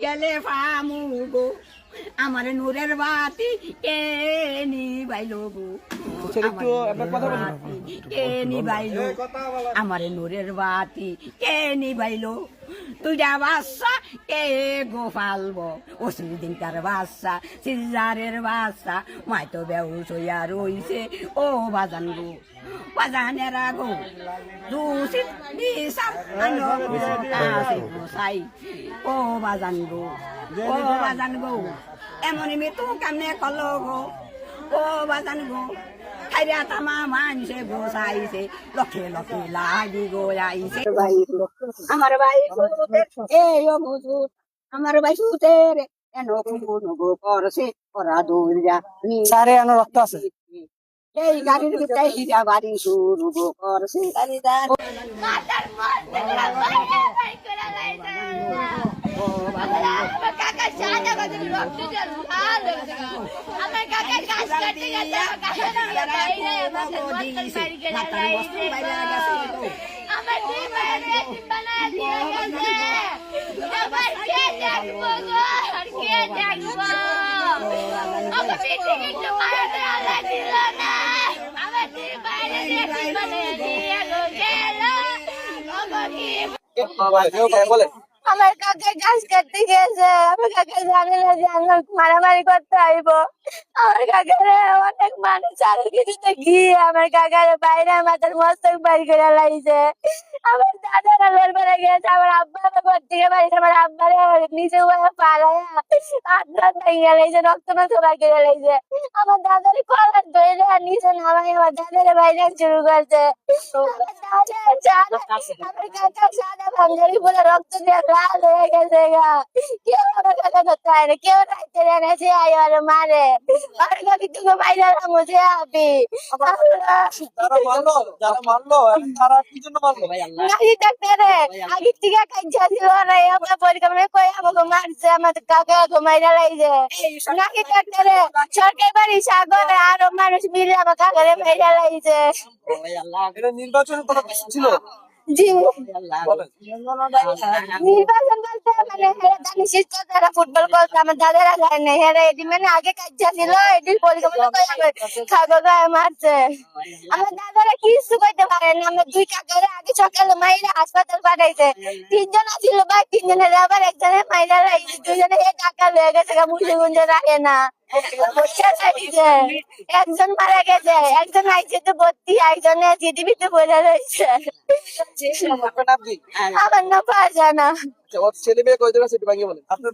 কেলে ফামু গো আমার নূরের বাতি কে নিবাইলো গো কে নিবাইলো আমার নূরের বাতি কে নিবাইলো তুইটা বাচ্চা কে গো ফালবো ও দিনকার বাচ্চা সিজারের বাচ্চা মাই তো বেউস হইয়া রইছে ও বাজান গো বাজানেরা গো দূষিত নিশার কাছে গোসাই ও বাজান গো ও বাজান গো এমনি মৃত্যু কেমনে কলো গো ও বাজান গো খাইরা তামা মানছে গোসাইছে লক্ষে লক্ষে লাগি গো আইছে ভাই আমার ভাই এই ও বুঝুত আমার ভাই সুতের এনো কোন গো করছে ওরা দৌড়া সারে এনো রক্ত আছে এই গাড়ির ভিতরে হিজা বাড়ি শুরু গো করছে গাড়িদার মাতার মধ্যে ভাই করে লাইনা আমার কাকা সাদা বাজার রক্ত দিয়ে লাল হয়ে গেছে আমার কাকা কাজ করতে গেছে কাকা বাইরে আমাদের মতন বাড়ি গেছে আমার দুই বাইরে বানা দিয়ে গেছে আমার কে দেখবো গো আর কে দেখবো আমার পিঠে একটু মারতে আল্লাহ দিল না আমার দুই বাইরে বানা দিয়ে গেল বলে আমার কাকা কাজ করতে গেছে আমার কাকা জানে না যে আমরা মারামারি করতে আইব আমার কাকারে অনেক মানুষ আরো কিছুতে গিয়ে আমার কাকার বাইরে মাথার মস্তক বাড়ি করে লাইছে আমার দাদারা লড়বারে গেছে আমার আব্বা ঘর থেকে বাড়িতে আমার আব্বারে নিচে পালাইয়া আত্মা ভেঙে লাইছে রক্ত মাথা বাড়ি করে লাইছে আমার দাদারে কলার ধরে নিচে নামাই আমার দাদারে বাইরে শুরু করছে আমার কাকা সাদা ভাঙ্গারি বলে রক্ত দিয়ে লাল হয়ে গেছে গা কেউ আমার কাকা করতে হয় না কেউ রাখতে দেয় না সে আয় আর মারে আর কাকি তুমি বাইরে মুঝে আপি যারা মারলো তারা কি জন্য মারলো ভাই আল্লাহ নাকি ডাক্তারে আগে থেকে কাজা ছিল না আমরা পরিকল্পনা কই আমাকে মারছে আমাদের কাকা ঘুমাইরা লাইছে নাকি ডাক্তারে সরকারি বাড়ি সাগরে আরো মানুষ মিলে আমার কাকারে মাইরা লাইছে ভাই আল্লাহ এটা নির্বাচন কোনো কিছু ছিল জি বলেন নির্বাচন বলতে মানে হেরা জানি শিক্ষা যারা ফুটবল বলতে আমার দাদারা যায় না হেরা এটি মানে আগে কাজা ছিল এটির পরিকল্পনা করে আমার খাগো গায়ে মারছে আমার দাদারা কিছু করতে পারে না আমার দুই কাকারে আগে সকালে মাইরা হাসপাতাল পাঠাইছে তিনজন ছিল ভাই তিনজনের আবার একজনের মাইরা রাখছে দুজনে এ টাকা লয়ে গেছে মুছে গুঞ্জে রাখে না একজন মারা গেছে একজন আইছে তো ভর্তি একজনে জিডিপিতে বোঝা যাচ্ছে আপনার নাম কি আমার না পাওয়া যায় না ওর ছেলে মেয়ে কয়জন আছে একটু ভাঙিয়ে বলেন আপনার